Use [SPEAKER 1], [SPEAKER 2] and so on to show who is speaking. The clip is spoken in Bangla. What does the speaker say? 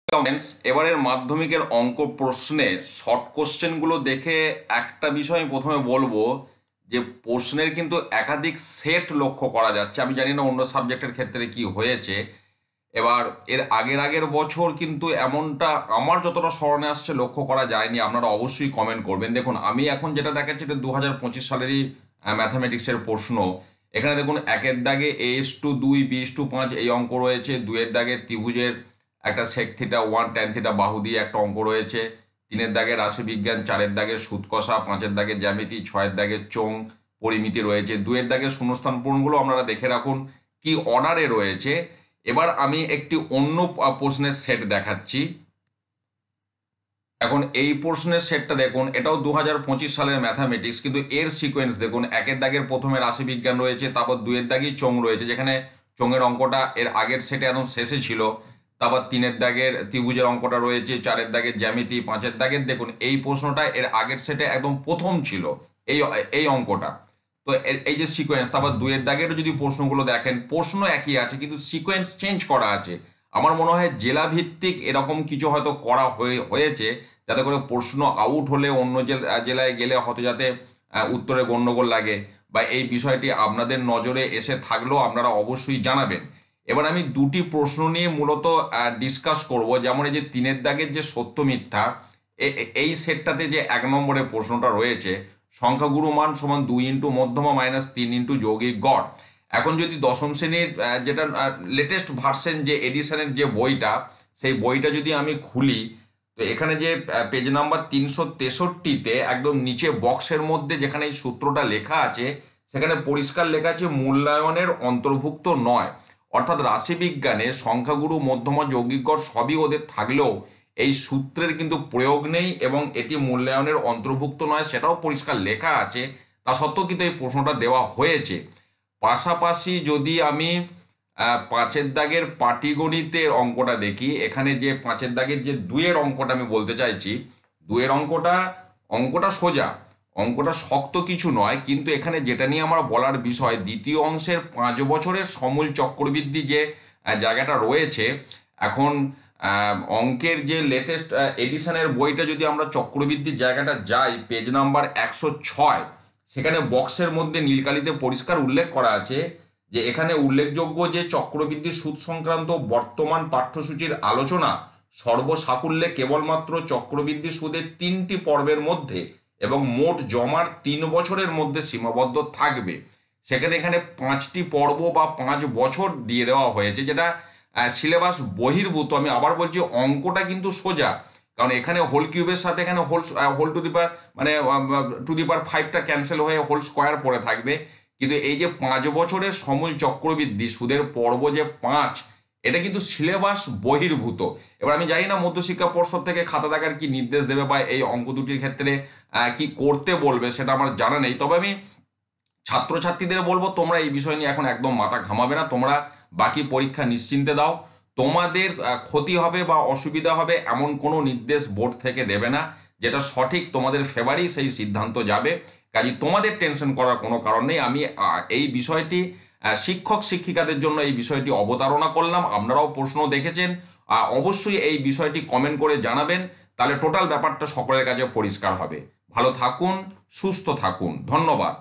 [SPEAKER 1] কমেন্টস এবারের মাধ্যমিকের অঙ্ক প্রশ্নে শর্ট কোশ্চেনগুলো দেখে একটা বিষয় আমি প্রথমে বলবো যে প্রশ্নের কিন্তু একাধিক সেট লক্ষ্য করা যাচ্ছে। আমি জানি না অন্য সাবজেক্টের ক্ষেত্রে কি হয়েছে। এবার এর আগের আগের বছর কিন্তু এমনটা আমার যতটা স্মরণে আসছে লক্ষ্য করা যায়নি। আপনারা অবশ্যই কমেন্ট করবেন। দেখুন, আমি এখন যেটা দেখাচ্ছি এটা 2025 সালেরই ম্যাথামেটিক্সের প্রশ্ন। এখানে দেখুন, একের দাগে a:2 b:5 এই অঙ্ক রয়েছে। দুইয়ের দাগে ত্রিভুজের একটা সেক থিটা 1 tan θ বাহু দিয়ে একটা অঙ্ক রয়েছে। তিনের দাগে রাশিবিজ্ঞান, চারের দাগে সুদ কষা, পাঁচের দাগে জ্যামিতি, ছয়ের দাগে চোং পরিমিতি রয়েছে। দুইয়ের দাগে শূন্যস্থান পূরণগুলো আপনারা দেখে রাখুন কি অর্ডারে রয়েছে। এবার আমি একটি অন্য প্রশ্নের সেট দেখাচ্ছি। এখন এই প্রশ্নের সেটটা দেখুন, এটাও 2025 সালের ম্যাথামেটিক্স, কিন্তু এর সিকোয়েন্স দেখুন। একের দাগের প্রথমে রাশিবিজ্ঞান রয়েছে, তারপর দুইয়ের দাগেই চোং রয়েছে, যেখানে চোঙের অঙ্কটা এর আগের সেটে একদম শেষে ছিল। তারপর তিনের দাগের ত্রিভুজের অঙ্কটা রয়েছে, চারের দাগের জ্যামিতি, পাঁচের দাগের দেখুন এই প্রশ্নটা এর আগের সেটে একদম প্রথম ছিল এই এই অঙ্কটা। তো এই যে সিকোয়েন্স, তারপর দুইয়ের দাগের যদি প্রশ্নগুলো দেখেন, প্রশ্ন একই আছে কিন্তু সিকোয়েন্স চেঞ্জ করা আছে। আমার মনে হয় জেলা ভিত্তিক এরকম কিছু হয়তো করা হয়েছে, যাতে করে প্রশ্ন আউট হলে অন্য জেলায় গেলে হয়তো যাতে উত্তরে গণ্ডগোল লাগে, বা এই বিষয়টি আপনাদের নজরে এসে থাকলেও আপনারা অবশ্যই জানাবেন। এবার আমি দুটি প্রশ্ন নিয়ে মূলত ডিসকাস করব। যেমন এই যে তিনের দাগের যে সত্য মিথ্যা, এই সেটটাতে যে 1 নম্বরের প্রশ্নটা রয়েছে, সংখ্যাগুরু মান সমান 2 × মধ্যমা মাইনাস 3 × যৌগিক গড়। এখন যদি দশম শ্রেণীর যেটা লেটেস্ট ভার্সন যে এডিশনের যে বইটা, সেই বইটা যদি আমি খুলি, তো এখানে যে পেজ নাম্বার 363-তে একদম নিচে বক্সের মধ্যে যেখানে এই সূত্রটা লেখা আছে, সেখানে পরিষ্কার লেখা আছে মূল্যায়নের অন্তর্ভুক্ত নয়। অর্থাৎ রাশিবিজ্ঞানে সংখ্যাগুরু, মধ্যমা, যৌগিক গড় সবই ওদের থাকলেও এই সূত্রের কিন্তু প্রয়োগ নেই এবং এটি মূল্যায়নের অন্তর্ভুক্ত নয়, সেটাও পরিষ্কার লেখা আছে। তা সত্ত্বেও কিন্তু এই প্রশ্নটা দেওয়া হয়েছে। পাশাপাশি যদি আমি পাঁচের দাগের পাটিগণিতের অঙ্কটা দেখি, এখানে যে পাঁচের দাগের যে দুইয়ের অঙ্কটা আমি বলতে চাইছি, দুইয়ের অঙ্কটা সোজা, অঙ্কটা শক্ত কিছু নয়, কিন্তু এখানে যেটা নিয়ে আমার বলার বিষয়, দ্বিতীয় অংশের 5 বছরের সমূল চক্রবৃদ্ধি যে জায়গাটা রয়েছে। এখন অঙ্কের যে লেটেস্ট এডিশনের বইটা যদি আমরা চক্রবৃদ্ধির জায়গাটা যাই, পেজ নাম্বার 106, সেখানে বক্সের মধ্যে নীলকালিতে পরিষ্কার উল্লেখ করা আছে যে এখানে উল্লেখযোগ্য যে চক্রবৃদ্ধি সুদ সংক্রান্ত বর্তমান পাঠ্যসূচির আলোচনা সর্বসাকুল্যে কেবলমাত্র চক্রবৃদ্ধি সুদের 3টি পর্বের মধ্যে এবং মোট জমার 3 বছরের মধ্যে সীমাবদ্ধ থাকবে। সেখানে এখানে 5টি পর্ব বা 5 বছর দিয়ে দেওয়া হয়েছে, যেটা সিলেবাস বহির্ভূত। আমি আবার বলছি, অঙ্কটা কিন্তু সোজা, কারণ এখানে হোল কিউবের সাথে এখানে হোল টু দি পাওয়ার মানে টু দি পাওয়ার 5টা ক্যান্সেল হয়ে হোল স্কোয়ার পড়ে থাকবে। কিন্তু এই যে 5 বছরের সমূল চক্রবৃদ্ধি সুদের পর্ব যে 5, এটা কিন্তু সিলেবাস বহির্ভূত। এবার আমি জানি না মধ্যশিক্ষা পর্ষদ থেকে খাতা দেখার কি নির্দেশ দেবে বা এই অঙ্ক দুটির ক্ষেত্রে কি করতে বলবে, সেটা আমার জানা নেই। তবে আমি ছাত্রছাত্রীদের বলবো, তোমরা এই বিষয় নিয়ে এখন একদম মাথা ঘামাবে না। তোমরা বাকি পরীক্ষা নিশ্চিন্তে দাও। তোমাদের ক্ষতি হবে বা অসুবিধা হবে এমন কোনো নির্দেশ বোর্ড থেকে দেবে না। যেটা সঠিক তোমাদের ফেভারেই সেই সিদ্ধান্ত যাবে। কাজে তোমাদের টেনশন করার কোনো কারণ নেই। আমি এই বিষয়টি শিক্ষক শিক্ষিকাদের জন্য এই বিষয়টি অবতারণা করলাম। আপনারাও প্রশ্ন দেখেছেন, অবশ্যই এই বিষয়টি কমেন্ট করে জানাবেন, তাহলে টোটাল ব্যাপারটা সকলের কাছে পরিষ্কার হবে। ভালো থাকুন, সুস্থ থাকুন, ধন্যবাদ।